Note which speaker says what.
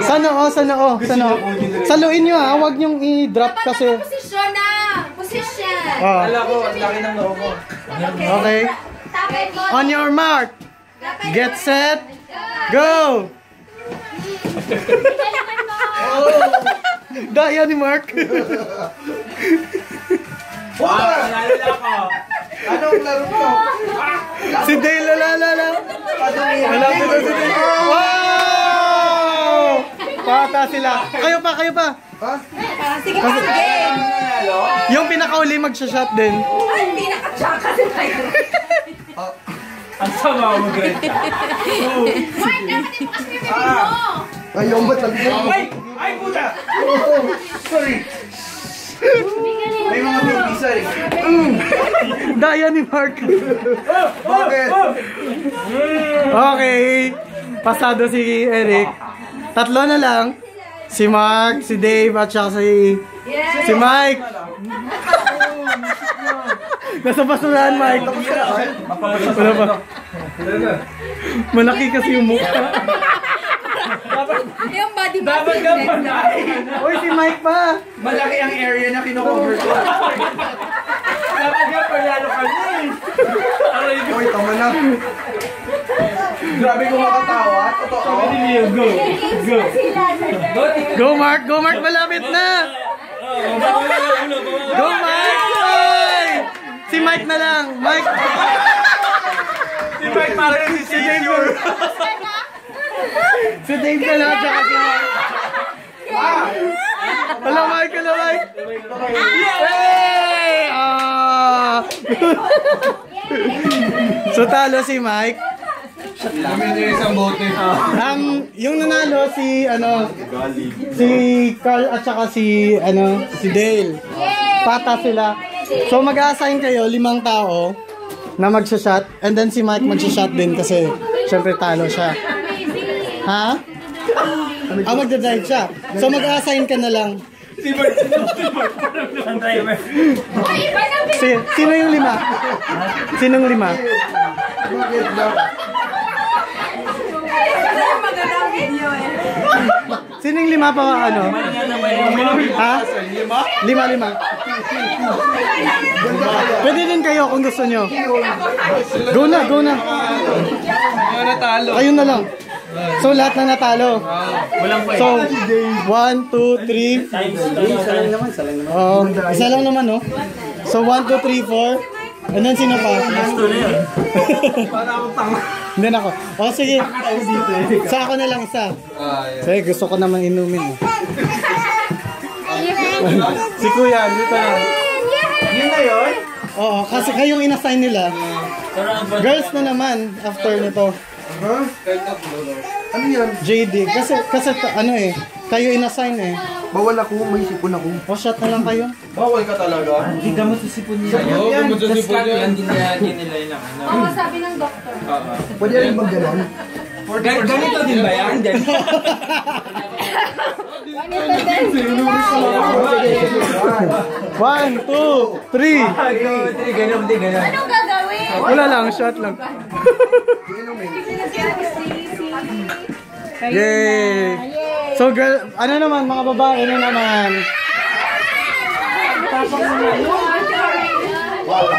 Speaker 1: Sa noo, sa noo, sa noo. Saluin nyo ha, huwag nyong i-drop kasi.
Speaker 2: Posisyon na! Posisyon!
Speaker 3: Kala ko, ang laki ng noo ko.
Speaker 1: Okay. On your mark. Get set. Go! Daya ni Mark.
Speaker 3: Nalala ko. Anong laro ko?
Speaker 1: Si Dale, lalala. Malapit na si Dale. Wow! Pata sila. Kayo pa, kayo pa.
Speaker 2: Sige pa, game!
Speaker 1: Yung pinakauli magsha-shot din.
Speaker 2: Ay, pinaka-chaka kasi tayo.
Speaker 3: Ang sama mo, Greta.
Speaker 2: Mark, dapat yung kasi yung bibig mo!
Speaker 4: Ayaw ba talaga?
Speaker 3: Ay! Ay, puta! Sorry. May mga baby, sorry.
Speaker 1: Daya ni Mark.
Speaker 4: Bakit?
Speaker 1: Okay. Pasado si Eric. Tatlo na lang. Si Mark, si Dave, at saka si Mike. Nasa basurahan, Mike. Wala pa. Malaki kasi yung mukha.
Speaker 2: Yung body
Speaker 3: Dapat ka pa na.
Speaker 1: Uy, si Mike pa.
Speaker 3: Malaki ang area na kino-cover ko. Dapat ka pa lalo ka na eh.
Speaker 4: Uy, tama na.
Speaker 3: Grabe ko makatawa. Totoo. Go. Go.
Speaker 1: Go, Mark. Go, Mark. Malapit na. Go, Mike. Ay! Si Mike na lang. Mike.
Speaker 3: Si Mike parang si Savior.
Speaker 1: Si Dave na lang. Tsaka si Mike. Wala, Mike. Wala, Mike. Hey! So, talo si Mike.
Speaker 4: Isang bote.
Speaker 1: Yung nanalo si si Carl at saka si Dale. Pata sila. So mag-a-assign kayo 5 tao na magsa-shot and then si Mike magsa-shot din kasi syempre talo siya. Ha? Magda-drive siya. So mag-a-assign ka na lang. Sino yung 5? Sinong 5?
Speaker 4: Bakit daw?
Speaker 2: magandang video eh.
Speaker 1: Sino yung 5 pa Ha? 5. Pwede din kayo kung gusto nyo. Go na, go na. Kayo na lang. So lahat na natalo. So 1, 2, 3. Isa lang naman. Isa lang naman, no? So 1, 2, 3, 4. And then sino pa?
Speaker 3: Gusto na yun. Para akong tanga.
Speaker 1: Hindi na ako. O sige. Sa ako na lang isa. Sige, gusto ko naman inumin. Si Kuya, dito na.
Speaker 3: Yun na yun?
Speaker 1: Oo, kasi kayong inassign nila. Girls na naman after nito.
Speaker 4: Huh? Ano yan?
Speaker 1: JD. Kasi kayo inassign eh.
Speaker 4: Bawal ako, may sipon ako.
Speaker 1: O shot na lang kayo.
Speaker 4: Bawal ka talaga?
Speaker 3: Hindi gamot sa sipon niya. Oo, gamot sa sipon niya. Hindi nila yun ang ano.
Speaker 2: Oo, sabi ng doktor.
Speaker 4: Pwede rin bang gano'n?
Speaker 3: Ganito din ba yan?
Speaker 2: Ganito din.
Speaker 1: 1, 2, 3.
Speaker 3: Ganun, hindi ganun.
Speaker 2: Anong gagawin?
Speaker 1: Wala lang, shot lang. Yay! So girl, ano naman mga babae na naman?
Speaker 2: Wow.